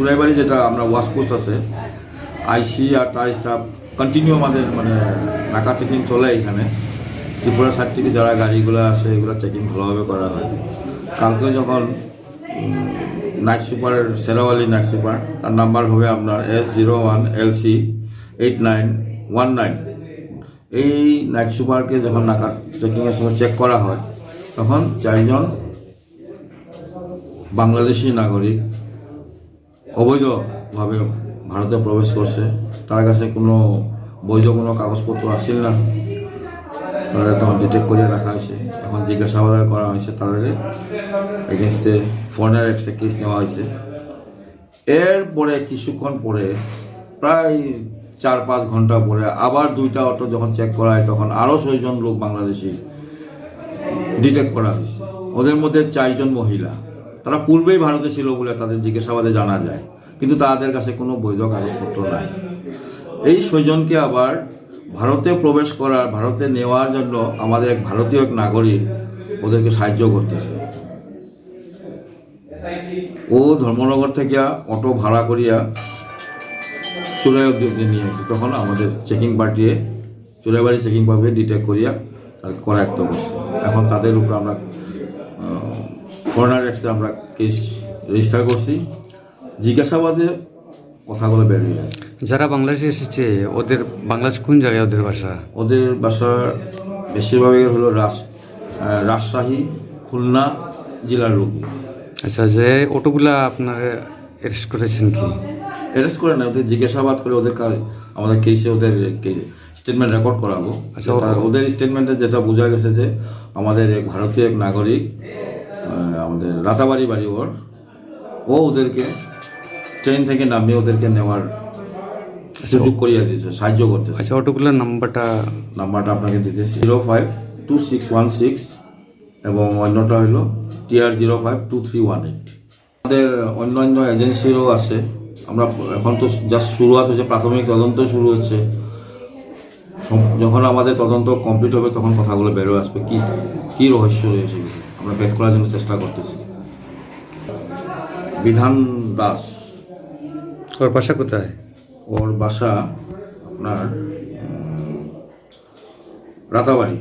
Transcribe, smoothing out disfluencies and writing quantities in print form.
সুরাইবাড়ি যেটা আমরা wash post আছে, আইসি আর টাই স্টাফ কন্টিনিউ আমাদের মানে নাকা চেকিং চলে এখানে। ত্রিপুরা সাইড থেকে যারা গাড়িগুলো আসে এগুলো চেকিং ভালোভাবে করা হয়। কালকে যখন নাইট সুপার সেরাওয়ালি নাইট সুপার, তার নাম্বার হবে আপনার S01LC8919। এই নাইট সুপারকে যখন নাকা চেকিংয়ের সময় চেক করা হয় তখন 4 জন বাংলাদেশি নাগরিক অবৈধভাবে ভারতে প্রবেশ করছে। তার কাছে কোনো বৈধ কোনো কাগজপত্র আসছিল না, তারা তখন ডিটেক্ট করে রাখা হয়েছে। এখন জিজ্ঞাসাবাদ করা হয়েছে, তাদের এগেনস্টে ফরেনার অ্যাক্টে কেস নেওয়া হয়েছে। এরপরে কিছুক্ষণ পরে প্রায় 4-5 ঘন্টা পরে আবার 2টা অটো যখন চেক করা হয় তখন আরও 6 জন লোক বাংলাদেশি ডিটেক্ট করা হয়েছে। ওদের মধ্যে 4 জন মহিলা, তারা পূর্বেই ভারতে ছিল বলে তাদের জিজ্ঞাসাবাদে জানা যায়, কিন্তু তাদের কাছে কোনো বৈধ কাগজপত্র নাই। এই 6 জনকে আবার ভারতে প্রবেশ করার, ভারতে নেওয়ার জন্য আমাদের এক ভারতীয় এক নাগরিক ওদেরকে সাহায্য করতেছে। ও ধর্মনগর থেকে অটো ভাড়া করিয়া সুরাই অব্দি নিয়ে আসে। তখন আমাদের চেকিং পার্টিয়ে সুরাইবাড়ি চেকিং পাবে ডিটেক্ট করিয়া তার করায়ত্ত করছে। এখন তাদের উপর আমরা ফরেনার অ্যাক্টে আমরা কেস রেজিস্টার করছি। জিজ্ঞাসাবাদে কথাগুলো বেরিয়ে আছে। যারা বাংলাদেশে এসেছে ওদের বাংলাদেশ কোন জায়গায় ওদের বাসা? ওদের বাসা বেশিরভাগই হলো রাজশাহী, খুলনা জেলার লোকই। আচ্ছা, যে অটোগুলা আপনার অ্যারেস্ট করেছেন কি? অ্যারেস্ট করে না, ওদের জিজ্ঞাসাবাদ করে ওদের আমাদের কেসে ওদের স্টেটমেন্ট রেকর্ড করাবো। আচ্ছা, ওদের স্টেটমেন্টে যেটা বোঝা গেছে যে আমাদের এক ভারতীয় এক নাগরিক, আমাদের রাতাবাড়ি বাড়ি ওর, ও ওদেরকে ট্রেন থেকে নামিয়ে ওদেরকে নেওয়ার সুযোগ করিয়ে দিয়েছে, সাহায্য করতেছে। আচ্ছা, অটোগুলোর নাম্বারটা আপনাকে দিতেছি 052616 এবং অন্যটা হলো TR052318। আমাদের অন্যান্য এজেন্সিরও আছে। আমরা এখন তো জাস্ট শুরুয়াত হচ্ছে, প্রাথমিক তদন্ত শুরু হচ্ছে। যখন আমাদের তদন্ত কমপ্লিট হবে তখন কথাগুলো বেরোয় আসবে, কি রহস্য রয়েছে আমরা ভেদ করার জন্য চেষ্টা করতেছি। বিধান দাস। ওর বাসা কোথায়? ওর বাসা আপনার রাতাবাড়ি।